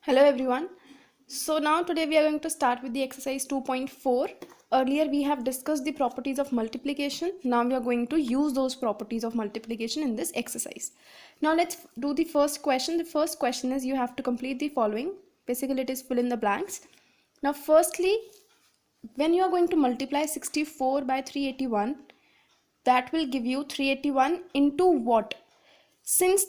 Hello everyone. So now today we are going to start with the exercise 2.4. Earlier we have discussed the properties of multiplication. Now we are going to use those properties of multiplication in this exercise. Now let's do the first question. The first question is you have to complete the following. Basically it is fill in the blanks. Now firstly, when you are going to multiply 64 by 381, that will give you 381 into what? Since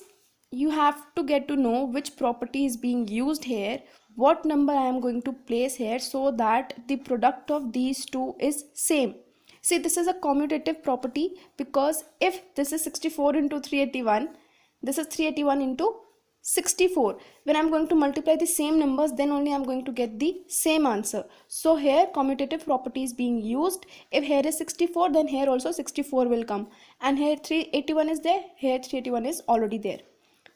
you have to get to know which property is being used here, what number I am going to place here so that the product of these two is same. See, this is a commutative property because if this is 64 into 381, this is 381 into 64. When I'm going to multiply the same numbers, then only I'm going to get the same answer. So here commutative property is being used. If here is 64, then here also 64 will come, and here 381 is there, here 381 is already there.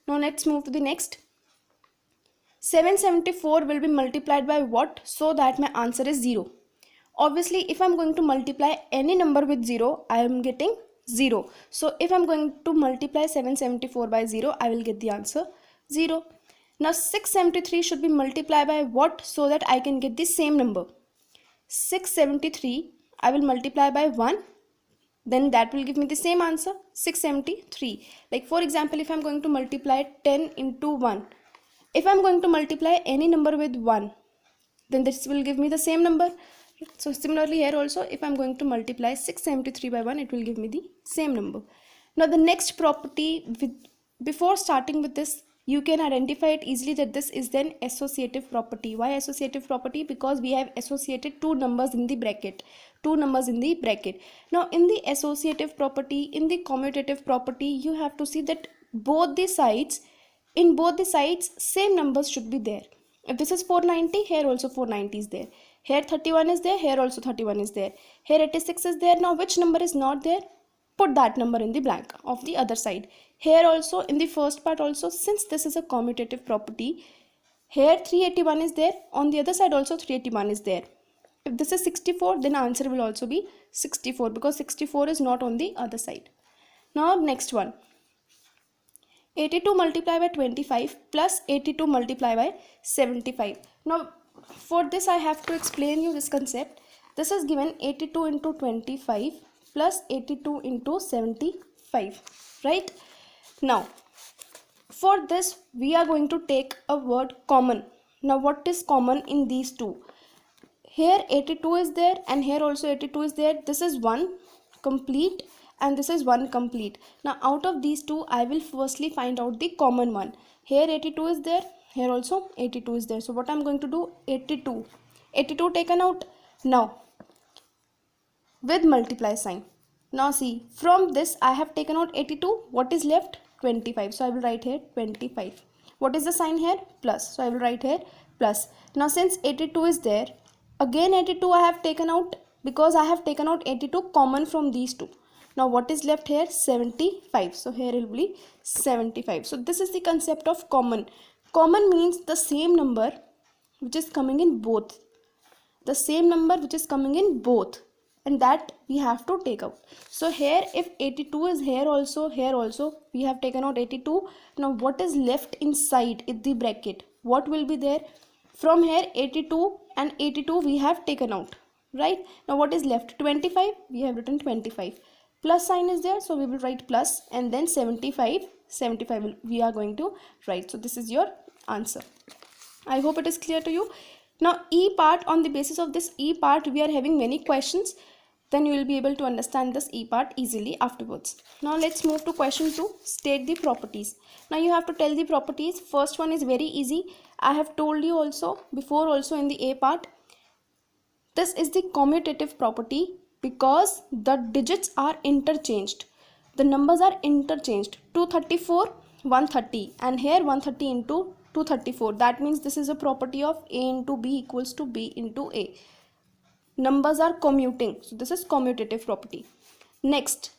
Now let's move to the next. 774 will be multiplied by what so that my answer is 0? Obviously if I'm going to multiply any number with 0, I am getting 0. So if I'm going to multiply 774 by 0, I will get the answer 0. Now 673 should be multiplied by what so that I can get the same number? 673 I will multiply by 1, then that will give me the same answer, 673. Like for example, if I'm going to multiply 10 into 1, if I'm going to multiply any number with 1, then this will give me the same number. So similarly here also, if I'm going to multiply 673 by 1, it will give me the same number. Now the next property, before starting with this, you can identify it easily that this is then associative property. Why associative property? Because we have associated two numbers in the bracket. Now in the associative property, in the commutative property, you have to see that in both the sides same numbers should be there. If this is 490, here also 490 is there. Here 31 is there, here also 31 is there. Here 86 is there. Now which number is not there? Put that number in the blank of the other side. Here also in the first part also, since this is a commutative property, here 381 is there, on the other side also 381 is there. If this is 64, then answer will also be 64 because 64 is not on the other side. Now next one, 82 multiplied by 25 plus 82 multiplied by 75. Now for this I have to explain you this concept. This is given 82 into 25 plus 82 into 75, right? Now for this we are going to take a word common. Now what is common in these two? Here 82 is there and here also 82 is there. This is one complete and this is one complete. Now out of these two I will firstly find out the common one. Here 82 is there, here also 82 is there. So what I'm going to do, 82 taken out. Now with multiply sign. Now see, from this I have taken out 82. What is left? 25. So I will write here 25. What is the sign here? Plus. So I will write here plus. Now since 82 is there, again 82 I have taken out because I have taken out 82 common from these two. Now what is left here? 75. So here it will be 75. So this is the concept of common. Common means the same number which is coming in both. The same number which is coming in both. And that we have to take out. So here if 82 is here also we have taken out 82. Now what is left inside in the bracket? What will be there? From here 82 and 82 we have taken out, right? Now what is left? 25. We have written 25. Plus sign is there, so we will write plus, and then 75 we are going to write. So this is your answer. I hope it is clear to you. Now E part, on the basis of this E part we are having many questions, then you will be able to understand this E part easily afterwards. Now let's move to question 2. State the properties. Now you have to tell the properties. First one is very easy. I have told you also before also in the A part. This is the commutative property because the digits are interchanged. The numbers are interchanged. 234, 130, and here 130 into 234. That means this is a property of A into B equals to B into A. Numbers are commuting, so this is commutative property. Next,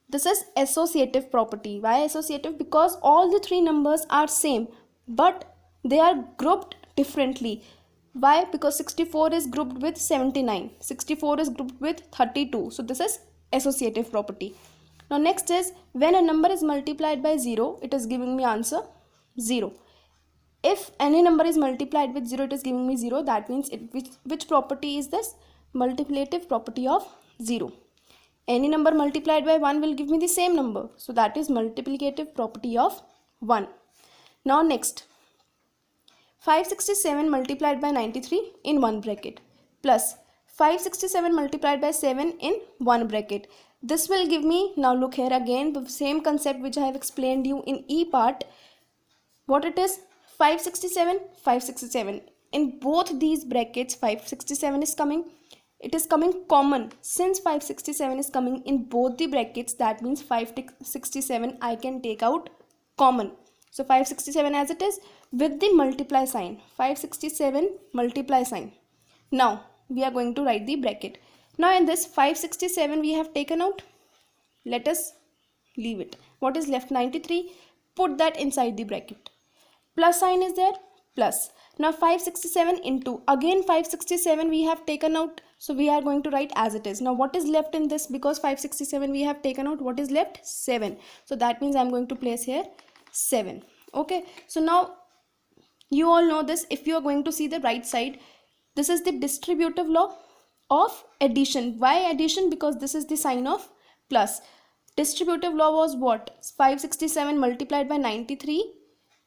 this is associative property. Why associative? Because all the three numbers are same but they are grouped differently. Why? Because 64 is grouped with 79, 64 is grouped with 32. So this is associative property. Now next is when a number is multiplied by 0, it is giving me answer 0. If any number is multiplied with 0, it is giving me 0. That means which property is this? Multiplicative property of 0. Any number multiplied by 1 will give me the same number. So that is multiplicative property of 1. Now next, 567 multiplied by 93 in one bracket plus 567 multiplied by 7 in one bracket. This will give me, now look here again, the same concept which I have explained you in E part. What it is? 567, 567. In both these brackets 567 is coming. It is coming common. Since 567 is coming in both the brackets, that means 567 I can take out common. So 567 as it is with the multiply sign. 567 multiply sign. Now we are going to write the bracket. Now in this 567 we have taken out. Let us leave it. What is left? 93. Put that inside the bracket. Plus sign is there. Plus. Now 567 into, again 567 we have taken out. So we are going to write as it is. Now what is left in this? Because 567 we have taken out. What is left? 7. So that means I am going to place here 7. Okay. So now you all know this. If you are going to see the right side, this is the distributive law of addition. Why addition? Because this is the sign of plus. Distributive law was what? 567 multiplied by 93.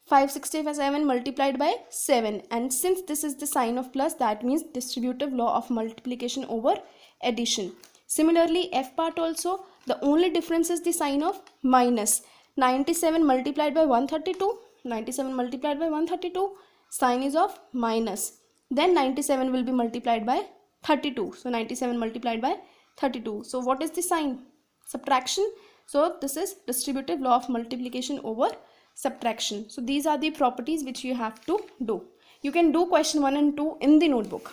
567 multiplied by 7, and since this is the sign of plus, that means distributive law of multiplication over addition. Similarly, F part also, the only difference is the sign of minus. 97 multiplied by 132, 97 multiplied by 132, sign is of minus. Then 97 will be multiplied by 32, so 97 multiplied by 32. So what is the sign? Subtraction. So this is distributive law of multiplication over subtraction. So these are the properties which you have to do. You can do question 1 and 2 in the notebook.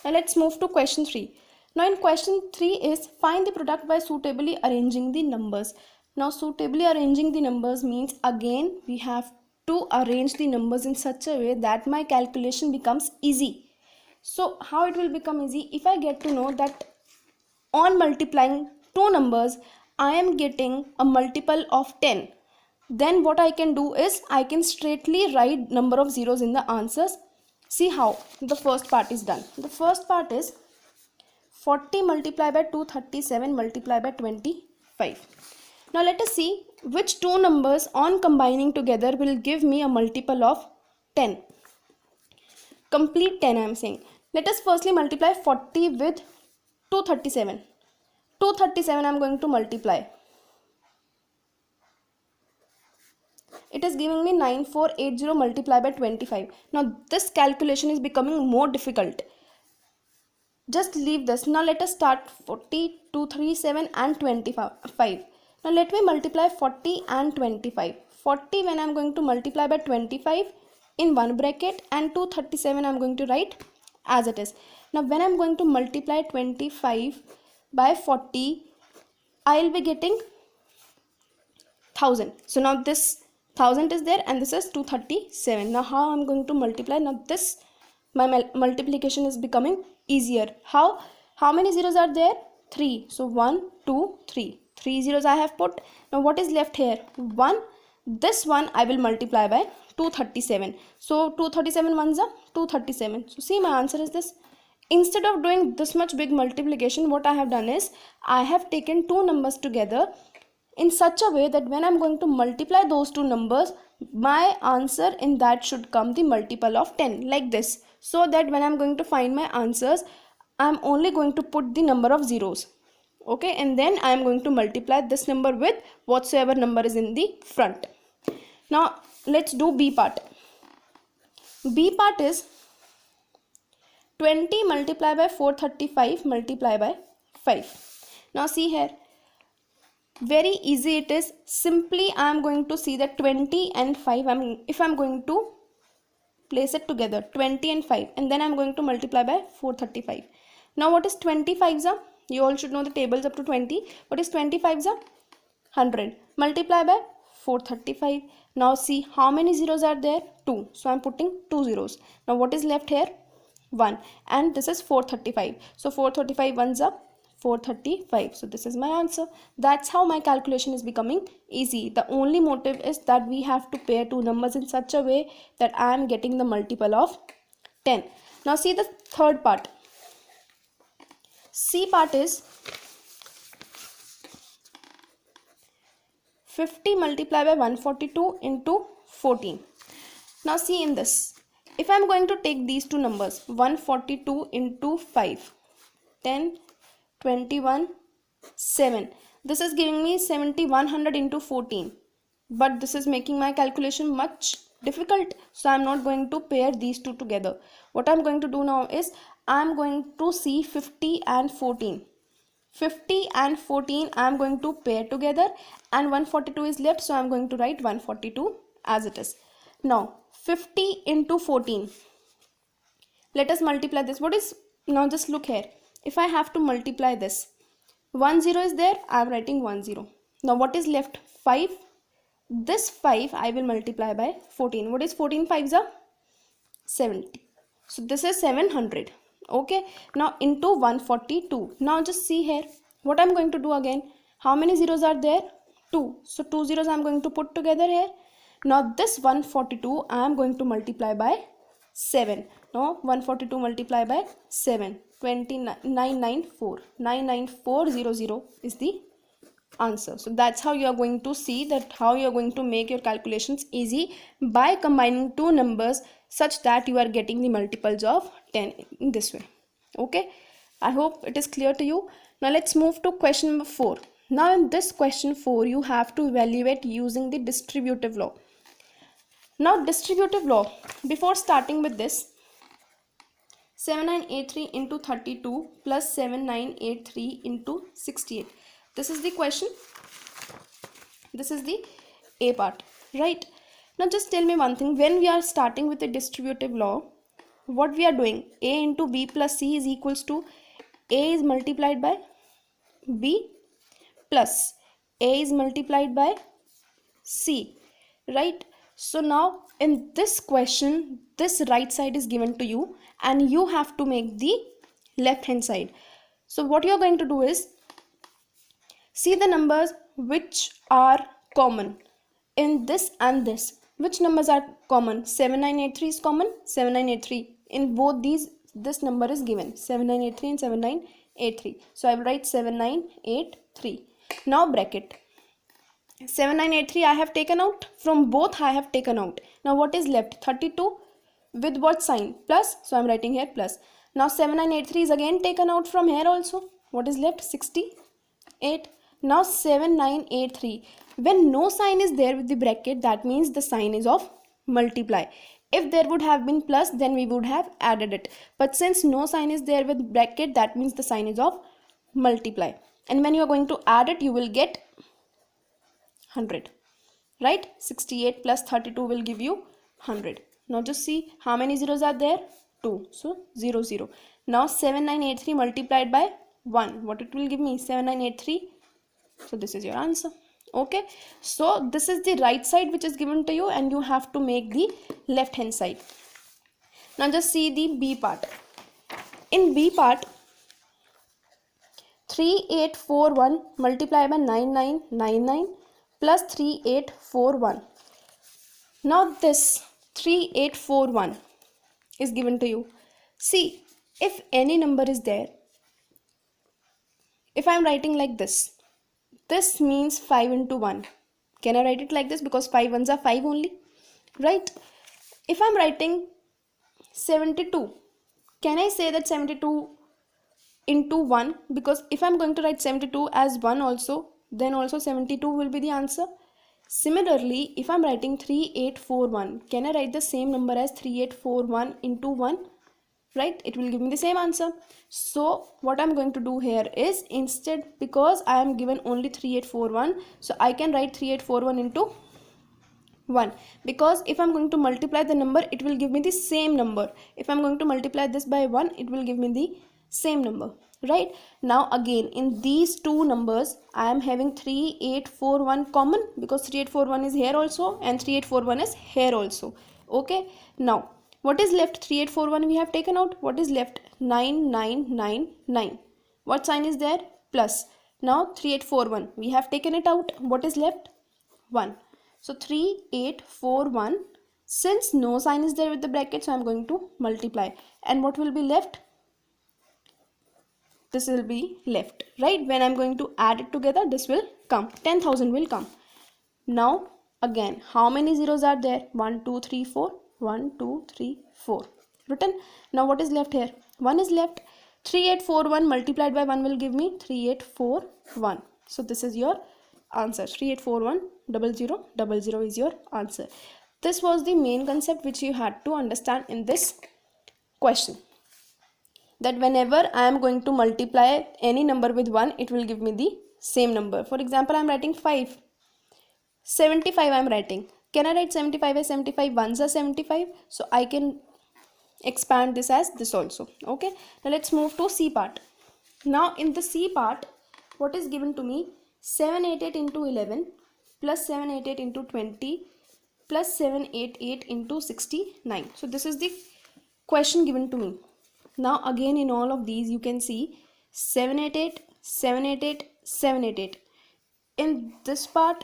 Now let's move to question 3. Now in question 3 is find the product by suitably arranging the numbers. Now suitably arranging the numbers means again we have to arrange the numbers in such a way that my calculation becomes easy. So how it will become easy? If I get to know that on multiplying two numbers I am getting a multiple of 10. Then what I can do is I can straightly write number of zeros in the answers. See how the first part is done. The first part is 40 multiplied by 237 multiplied by 25. Now let us see which two numbers on combining together will give me a multiple of 10. Complete 10 I am saying. Let us firstly multiply 40 with 237. 237 I am going to multiply. It is giving me 9480 multiplied by 25. Now this calculation is becoming more difficult. Just leave this. Now let us start 40, 237 and 25. Now let me multiply 40 and 25. 40 when I am going to multiply by 25 in one bracket, and 237 I am going to write as it is. Now when I am going to multiply 25 by 40, I will be getting 1000. So now this 1000 is there and this is 237. Now how I am going to multiply? Now this my multiplication is becoming easier. How many zeros are there? 3. So 1, 2, 3. 3 zeros I have put. Now what is left here? 1. This one I will multiply by 237. So 237 ones are 237. So see, my answer is this. Instead of doing this much big multiplication, what I have done is I have taken two numbers together in such a way that when I am going to multiply those two numbers, my answer in that should come the multiple of 10, like this. So that when I am going to find my answers, I am only going to put the number of zeros. Okay, and then I am going to multiply this number with whatsoever number is in the front. Now let's do B part. B part is 20 multiplied by 435 multiplied by 5. Now see here, very easy it is. Simply I am going to see that 20 and 5, if I am going to place it together, 20 and 5, and then I am going to multiply by 435. Now what is 25 za? You all should know the tables up to 20. What is 25 za? 100. Multiply by 435. Now see how many zeros are there? 2. So I am putting 2 zeros. Now what is left here? 1. And this is 435. So 435 ones are 435. So this is my answer. That's how my calculation is becoming easy. The only motive is that we have to pair two numbers in such a way that I am getting the multiple of 10. Now see the third part. C part is 50 multiplied by 142 into 14. Now see in this, if I am going to take these two numbers, 142 into 5, 10, 21, 7. This is giving me 7100 into 14. But this is making my calculation much difficult. So I am not going to pair these two together. What I am going to do now is, I am going to see 50 and 14. 50 and 14 I am going to pair together, and 142 is left, so I am going to write 142 as it is. Now 50 into 14. Let us multiply this. What is, now just look here. If I have to multiply this, 1 0 is there, I am writing 1 0. Now what is left? 5. This 5 I will multiply by 14. What is 14 5s are? 70. So this is 700. Okay. Now into 142. Now just see here. What I am going to do again. How many zeros are there? 2. So 2 zeros I am going to put together here. Now this 142 I am going to multiply by 7. Now 142 multiply by 7. 994. 99400 is the answer. So that's how you are going to see that how you are going to make your calculations easy by combining two numbers such that you are getting the multiples of 10 in this way. Okay, I hope it is clear to you. Now let's move to question number 4. Now in this question 4 you have to evaluate using the distributive law. Now distributive law, before starting with this, 7983 into 32 plus 7983 into 68. This is the question. This is the A part, right? Now just tell me one thing. When we are starting with the distributive law, what we are doing? A into B plus C is equals to A is multiplied by B plus A is multiplied by C, right? So now in this question, this right side is given to you and you have to make the left hand side. So what you are going to do is, see the numbers which are common in this and this. Which numbers are common? 7983 is common. 7983. In both these, this number is given. 7983 and 7983. So I will write 7983. Now bracket. 7983 I have taken out. From both I have taken out. Now what is left? 32 with what sign? Plus. So I am writing here plus. Now 7983 is again taken out from here also. What is left? 68. Now 7983. When no sign is there with the bracket, that means the sign is of multiply. If there would have been plus, then we would have added it. But since no sign is there with bracket, that means the sign is of multiply. And when you are going to add it, you will get 100. Right? 68 plus 32 will give you 100. Now just see how many zeros are there? 2. So 0, 0. Now 7983 multiplied by 1. What it will give me? 7983. So this is your answer. Okay, so this is the right side which is given to you and you have to make the left hand side. Now just see the B part. In B part, 3841 multiplied by 9999 plus 3841. Now this 3841 is given to you. See, if any number is there, if I am writing like this, this means 5 into 1. Can I write it like this? Because 5 ones are 5 only, right? If I'm writing 72, can I say that 72 into 1? Because if I'm going to write 72 as 1 also, then also 72 will be the answer. Similarly, if I'm writing 3841, can I write the same number as 3841 into 1? Right? It will give me the same answer. So what I'm going to do here is, instead, because I am given only 3841, so I can write 3841 into 1. Because if I'm going to multiply the number, it will give me the same number. If I'm going to multiply this by 1, it will give me the same number. Right? Now again, in these two numbers, I am having 3841 common, because 3841 is here also and 3841 is here also. Okay? Now what is left? 3841 we have taken out. What is left? 9999. What sign is there? Plus. Now 3841, we have taken it out. What is left? 1. So 3841, since no sign is there with the bracket, so I am going to multiply. And what will be left? This will be left, right? When I am going to add it together, this will come. 10,000 will come. Now again, how many zeros are there? 1, 2, 3, 4. 1, 2, 3, 4. Written. Now what is left here? 1 is left. 3841 multiplied by 1 will give me 3841. So this is your answer. 3841 is your answer. This was the main concept which you had to understand in this question. That whenever I am going to multiply any number with 1, it will give me the same number. For example, I am writing 5. 75 I am writing. Can I write 75 as 75? 1s are 75. So I can expand this as this also. Okay. Now let's move to C part. Now in the C part, what is given to me? 788 into 11 plus 788 into 20 plus 788 into 69. So this is the question given to me. Now again in all of these you can see 788, 788, 788. In this part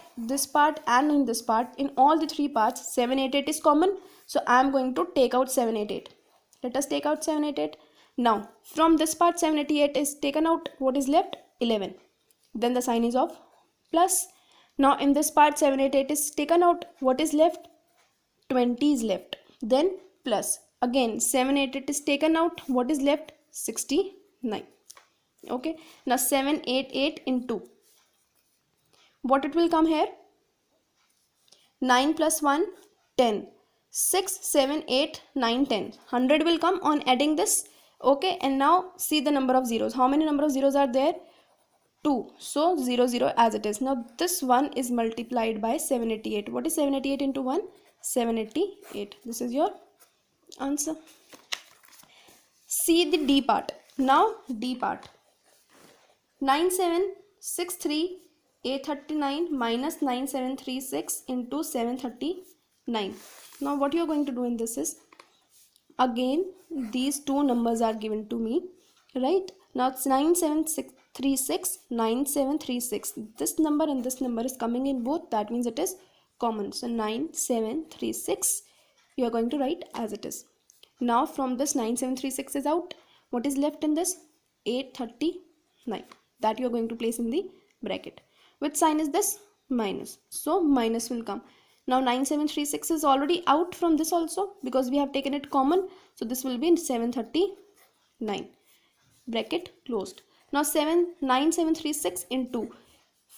and in this part, in all the three parts 788 is common. So I am going to take out 788. Let us take out 788. Now from this part 788 is taken out. What is left? 11. Then the sign is of plus. Now in this part 788 is taken out. What is left? 20 is left. Then plus. Again 788 is taken out. What is left? 69. Okay. Now 788 into, what it will come here? 9 plus 1, 10. 6, 7, 8, 9, 10. 100 will come on adding this. Okay. And now see the number of zeros. How many number of zeros are there? 2. So 0, 0 as it is. Now this one is multiplied by 788. What is 788 into 1? 788. This is your answer. See the D part. Now D part. 9763 839 minus 9736 into 739. Now what you are going to do in this is, again these two numbers are given to me, right? Now it's 9736, 9736. This number and this number is coming in both. That means it is common. So 9736 you are going to write as it is. Now from this 9736 is out. What is left in this? 839. That you are going to place in the bracket. Which sign is this? Minus. So minus will come. Now 9736 is already out from this also because we have taken it common. So this will be 739. Bracket closed. Now 9736 into.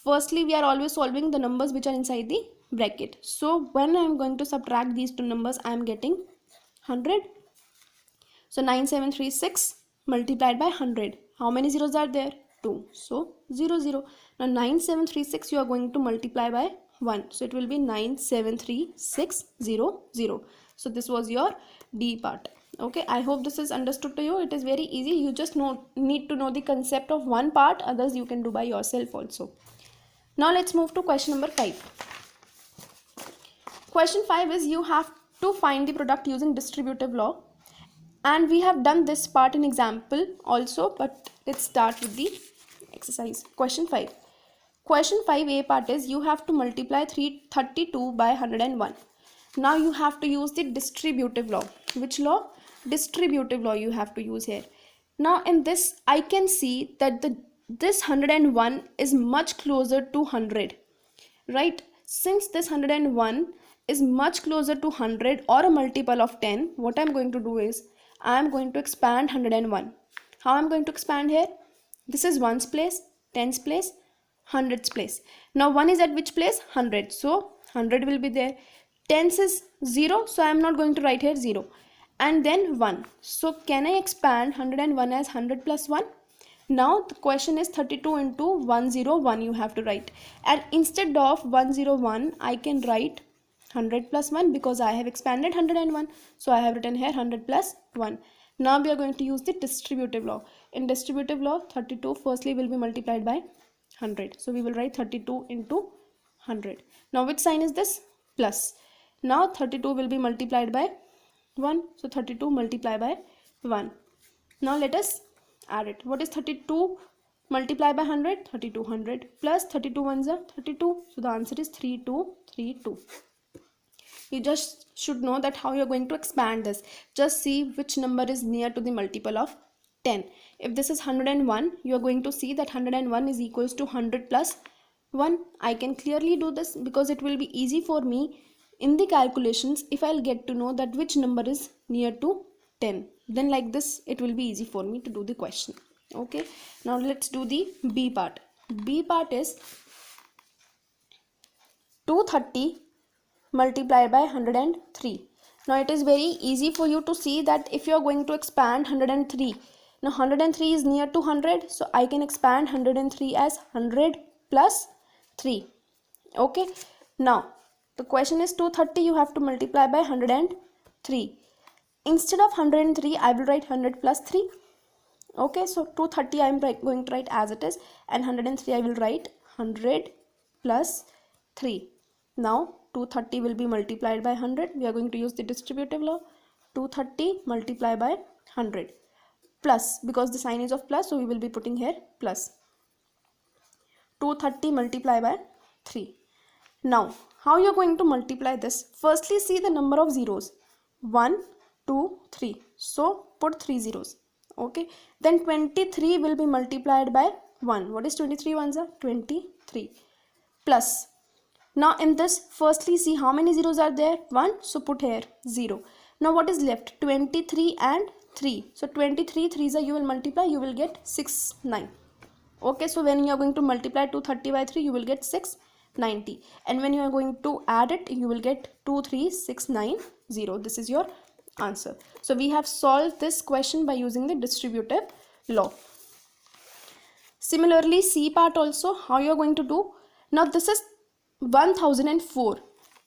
Firstly, we are always solving the numbers which are inside the bracket. So when I am going to subtract these two numbers, I am getting 100. So 9736 multiplied by 100. How many zeros are there? 2. So 0, 0. Now 9736 you are going to multiply by 1. So it will be 973,600. So this was your D part. Okay, I hope this is understood to you. It is very easy. You just need to know the concept of one part. Others you can do by yourself also. Now let's move to question number 5. Question 5 is you have to find the product using distributive law. And we have done this part in example also. But let's start with the exercise. Question 5. Question 5A part is you have to multiply 332 by 101. Now you have to use the distributive law. Which law? Distributive law you have to use here. Now in this I can see that this 101 is much closer to 100. Right? Since this 101 is much closer to 100 or a multiple of 10, what I am going to do is I am going to expand 101. How I am going to expand here? This is 1's place, 10's place, 100's place. Now 1 is at which place? 100. So 100 will be there. 10's is 0. So I am not going to write here 0. And then 1. So can I expand 101 as 100 plus 1? Now the question is 32 into 101 you have to write. And instead of 101 I can write 100 plus 1 because I have expanded 101. So I have written here 100 plus 1. Now we are going to use the distributive law. In distributive law, 32 firstly will be multiplied by 100. So we will write 32 into 100. Now which sign is this? Plus. Now 32 will be multiplied by 1. So 32 multiplied by 1. Now let us add it. What is 32 multiply by 100, 3200 plus 32 ones are 32. So the answer is 3232. You just should know that how you're going to expand this. Just see which number is near to the multiple of 10. If this is 101, you're going to see that 101 is equals to 100 plus 1. I can clearly do this because it will be easy for me in the calculations if I'll get to know that which number is near to 10. Then like this, it will be easy for me to do the question. Okay, now let's do the B part. B part is 230 multiplied by 103. Now it is very easy for you to see that if you are going to expand 103, now 103 is near to 100, so I can expand 103 as 100 plus 3. Okay, now the question is 230, you have to multiply by 103. Instead of 103, I will write 100 plus 3. Okay, so 230 I am going to write as it is, and 103 I will write 100 plus 3. Now 230 will be multiplied by 100. We are going to use the distributive law. 230 multiplied by 100 plus, because the sign is of plus, so we will be putting here plus. 230 multiplied by 3. Now how you are going to multiply this? Firstly, see the number of zeros. 1, 2, 3. So put 3 zeros. Okay, then 23 will be multiplied by 1. What is 23 ones are? 23 plus. Now in this, firstly see how many zeros are there? 1, so put here 0. Now what is left? 23 and 3. So 23 3s are, you will multiply, you will get 690. Okay, so when you are going to multiply 230 by 3, you will get 690, and when you are going to add it, you will get 23690. This is your answer. So we have solved this question by using the distributive law. Similarly, C part also, how you are going to do? Now this is 1004,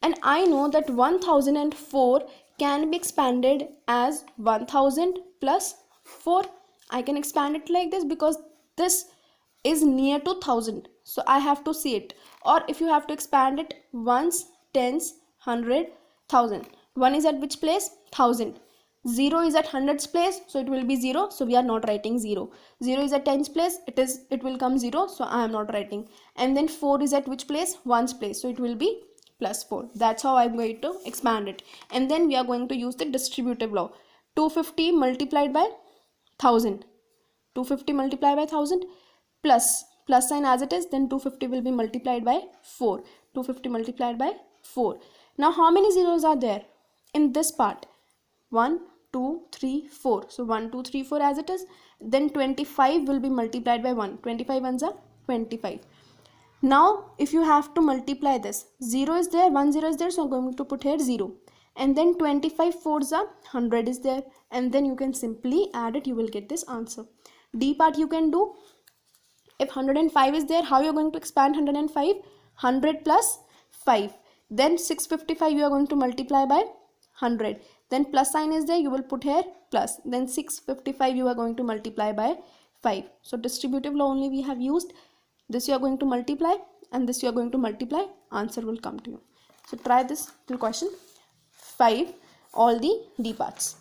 and I know that 1004 can be expanded as 1000 plus 4. I can expand it like this because this is near to 1000, so I have to see it. Or if you have to expand it, ones, tens, 100, 1000. 1 is at which place? 1000. 0 is at 100's place, so it will be 0, so we are not writing 0. 0 is at 10's place, it will come 0, so I am not writing. And then 4 is at which place? 1's place, so it will be plus 4. That's how I am going to expand it. And then we are going to use the distributive law. 250 multiplied by 1000. 250 multiplied by 1000 plus sign as it is, then 250 will be multiplied by 4. 250 multiplied by 4. Now how many zeros are there in this part? 1, 2, 3, 4. So 1, 2, 3, 4 as it is. Then 25 will be multiplied by 1. 25 ones are 25. Now if you have to multiply this, 0 is there, 1 0 is there, so I'm going to put here 0. And then 25 4s are 100 is there, and then you can simply add it, you will get this answer. D part you can do. If 105 is there, how you are going to expand 105? 100 plus 5. Then 655 you are going to multiply by 100. Then plus sign is there, you will put here plus. Then 655 you are going to multiply by 5. So distributive law only we have used. This you are going to multiply, and this you are going to multiply. Answer will come to you. So try this till question 5, all the D parts.